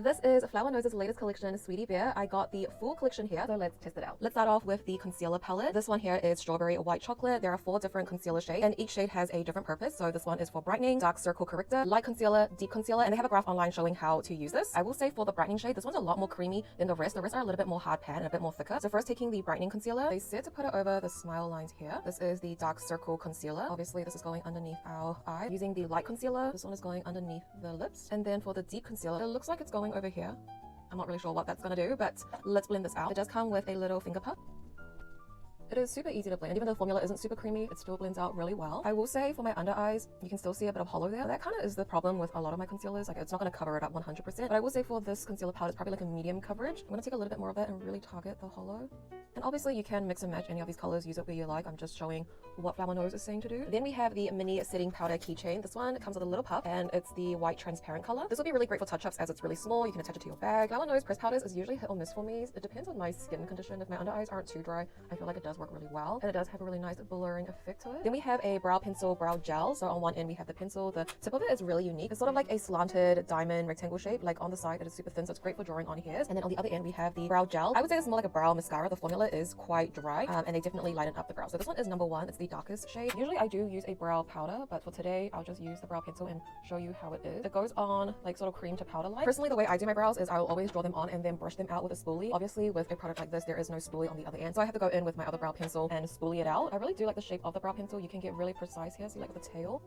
This is Flower Nose's latest collection, Sweetie Bear. I got the full collection here, so let's test it out. Let's start off with the concealer palette. This one here is Strawberry White Chocolate. There are 4 different concealer shades, and each shade has a different purpose. So this one is for brightening, dark circle corrector, light concealer, deep concealer, and they have a graph online showing how to use this. I will say for the brightening shade, this one's a lot more creamy than the rest. The rest are a little bit more hard pan and a bit more thicker. So first taking the brightening concealer, they said to put it over the smile lines here. This is the dark circle concealer. Obviously, this is going underneath our eye. Using the light concealer, this one is going underneath the lips. And then for the deep concealer, it looks like it's going over here. I'm not really sure what that's gonna do, but let's blend this out. It does come with a little finger puff. It is super easy to blend. Even though the formula isn't super creamy, it still blends out really well. I will say for my under eyes, you can still see a bit of hollow there. That kind of is the problem with a lot of my concealers. Like, it's not going to cover it up 100%. But I will say for this concealer palette, it's probably like a medium coverage. I'm going to take a little bit more of that and really target the hollow. And obviously you can mix and match any of these colors, use it where you like. I'm just showing what Flower Nose is saying to do. Then we have the mini setting powder keychain. This one comes with a little puff and it's the white transparent color. This will be really great for touch-ups as it's really small. You can attach it to your bag. Flower Nose pressed powders is usually hit or miss for me. It depends on my skin condition. If my under eyes aren't too dry, I feel like it does work really well. And it does have a really nice blurring effect to it. Then we have a brow pencil brow gel. So on one end we have the pencil. The tip of it is really unique. It's sort of like a slanted diamond rectangle shape. Like on the side it is super thin, so it's great for drawing on hairs. And then on the other end we have the brow gel. I would say it's more like a brow mascara. The formula is quite dry and they definitely lighten up the brow. So this one is number 1. It's the darkest shade. Usually I do use a brow powder, but for today I'll just use the brow pencil and show you how it is. It goes on like sort of cream to powder like. Personally, the way I do my brows is I'll always draw them on and then brush them out with a spoolie. Obviously with a product like this there is no spoolie on the other end, so I have to go in with my other brow pencil and spoolie it out. I really do like the shape of the brow pencil. You can get really precise here, see like with the tail.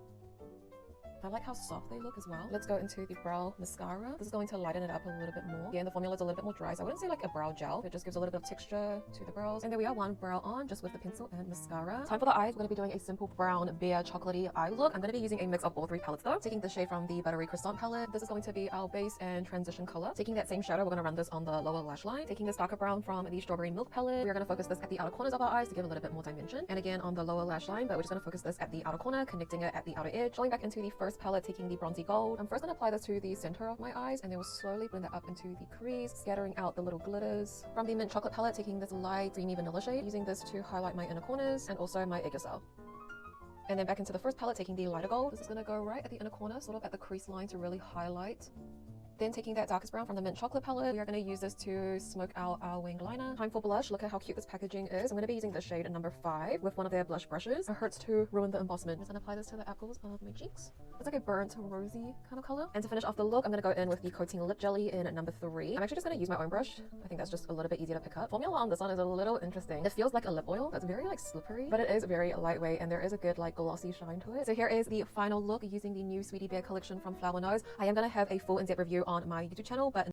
I like how soft they look as well. Let's go into the brow mascara. This is going to lighten it up a little bit more. Again, the formula is a little bit more dry, so I wouldn't say like a brow gel. It just gives a little bit of texture to the brows. And there we are, one brow on just with the pencil and mascara. Time for the eyes. We're going to be doing a simple brown bear chocolatey eye look. I'm going to be using a mix of all 3 palettes though. Taking the shade from the Buttery Croissant palette. This is going to be our base and transition color. Taking that same shadow, we're going to run this on the lower lash line. Taking this darker brown from the Strawberry Milk palette. We're going to focus this at the outer corners of our eyes to give a little bit more dimension. And again on the lower lash line, but we're just going to focus this at the outer corner, connecting it at the outer edge. Going back into the first palette, taking the bronzy gold. I'm first going to apply this to the center of my eyes and then we'll slowly blend that up into the crease, scattering out the little glitters. From the mint chocolate palette, taking this light creamy vanilla shade, using this to highlight my inner corners and also my egg cell. And then back into the first palette, taking the lighter gold. This is going to go right at the inner corner, sort of at the crease line to really highlight. Then taking that darkest brown from the mint chocolate palette, we are going to use this to smoke out our wing liner. Time for blush. Look at how cute this packaging is. I'm going to be using the shade number 5 with one of their blush brushes. It hurts to ruin the embossment. I'm just going to apply this to the apples of my cheeks. It's like a burnt rosy kind of color. And to finish off the look, I'm going to go in with the coating lip jelly in number 3. I'm actually just going to use my own brush. I think that's just a little bit easier to pick up. Formula on this one is a little interesting. It feels like a lip oil that's very like slippery, but it is very lightweight and there is a good like glossy shine to it. So here is the final look using the new Sweetie Bear collection from Flower Nose. I am going to have a full in-depth review on my YouTube channel, but